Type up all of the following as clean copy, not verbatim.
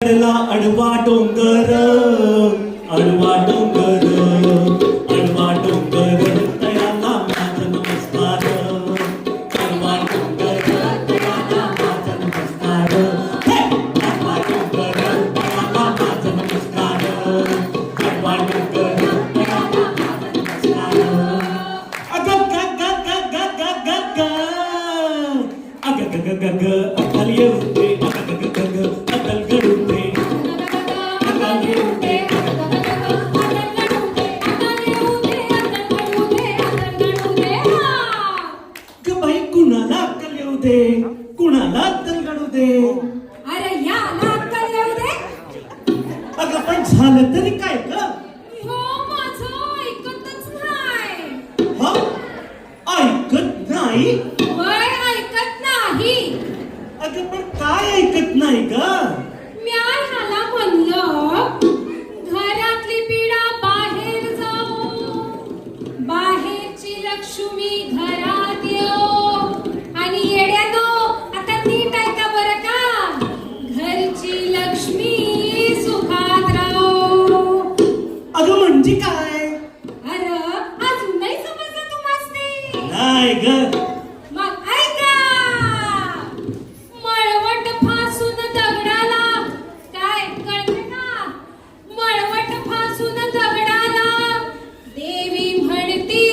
अडवा डोंगर अडवा डोंगर अडवा डोंगर तयाला माझा नमस्कार अडवा डोंगर तयाला माझा नमस्कार अडवा डोंगर तयाला माझा नमस्कार अडवा डोंगर तयाला माझा नमस्कार अग ग ग ग ग ग ग अग ग ग ग ग अकल येते अग ग ग ग अकल गडुते कुणाला अक्कल येऊ दे कुणाला अक्कल काढू दे अरे याला अक्कल येऊ दे. अगं पण झालं तरी काय ग हो माझं ऐकतच नाही. हा ऐकत नाही वय ऐकत नाही. अगं पण काय ऐकत नाही ग म्या ह्याला म्हणलं घरातली पिढा बाहेर जाओ बाहेरची लक्ष्मी घरात येऊ आणि येड्यानो आता नीट ऐका बरं का घरची लक्ष्मी सुखात राहो. अगं म्हणजे काय अरे अजून नाही समजलं तुम्हासनी. नाही ग मग ऐका मळवट फासून दगडाला काय कळते का मळवट फासून दगडाला देवी म्हणती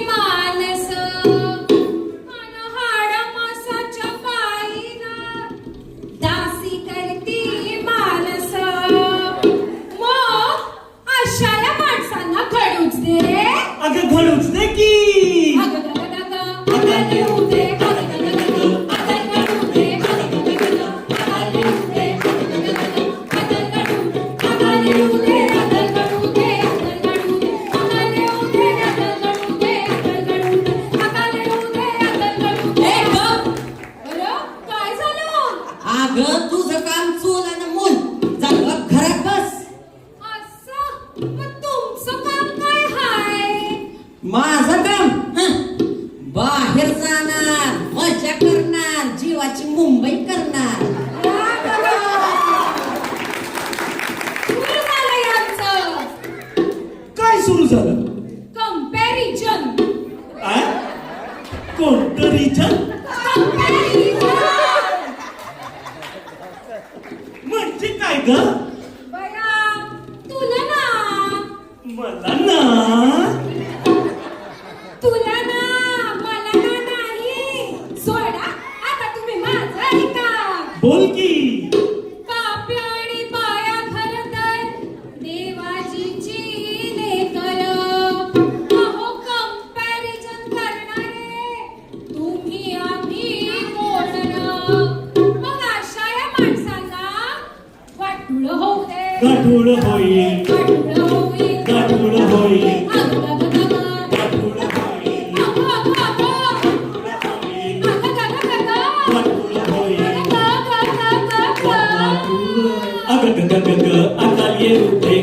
मानस अन हाड मासाच्या पायीला दासी करती मानस. मग अशा या माणसांना कळूच दे. अगं घडूच दे की अगं अगं येऊ दे. अगं घडू दे. काय झालं अगं तुझं काम चूल आणि मूल चांगलं घरात बस. असं मग तुमचं काम काय हाय. माझं काम बाहेर जाणार मजा करणार जीवाची मुंबई करणार. सुरू झालं यांचं काय सुरू झालं कंपॅरिजन. आ? कोणतं रिजन म्हणजे काय ग बया तुला ना मला ना तुला ना मला ना नाही. सोडा आता तुम्ही माझं ऐका. बोल की पाप्या आणि बाया खरतर देवाजीची लेकर. अहो कंपॅरिजन करणारे तुम्ही आम्ही कोण न. मग अशा या माणसांना वाटुळ होऊ दे. गाठोड होईल वाटुळ होईल. गाठोड होईल अगं अगं अगं. गाठोड होईल अगं अगं अगं. होईल अगं अगं अगं. गाठोड होईल अगं अगं अगं. अगं ग ग ग ग अकाल येऊ दे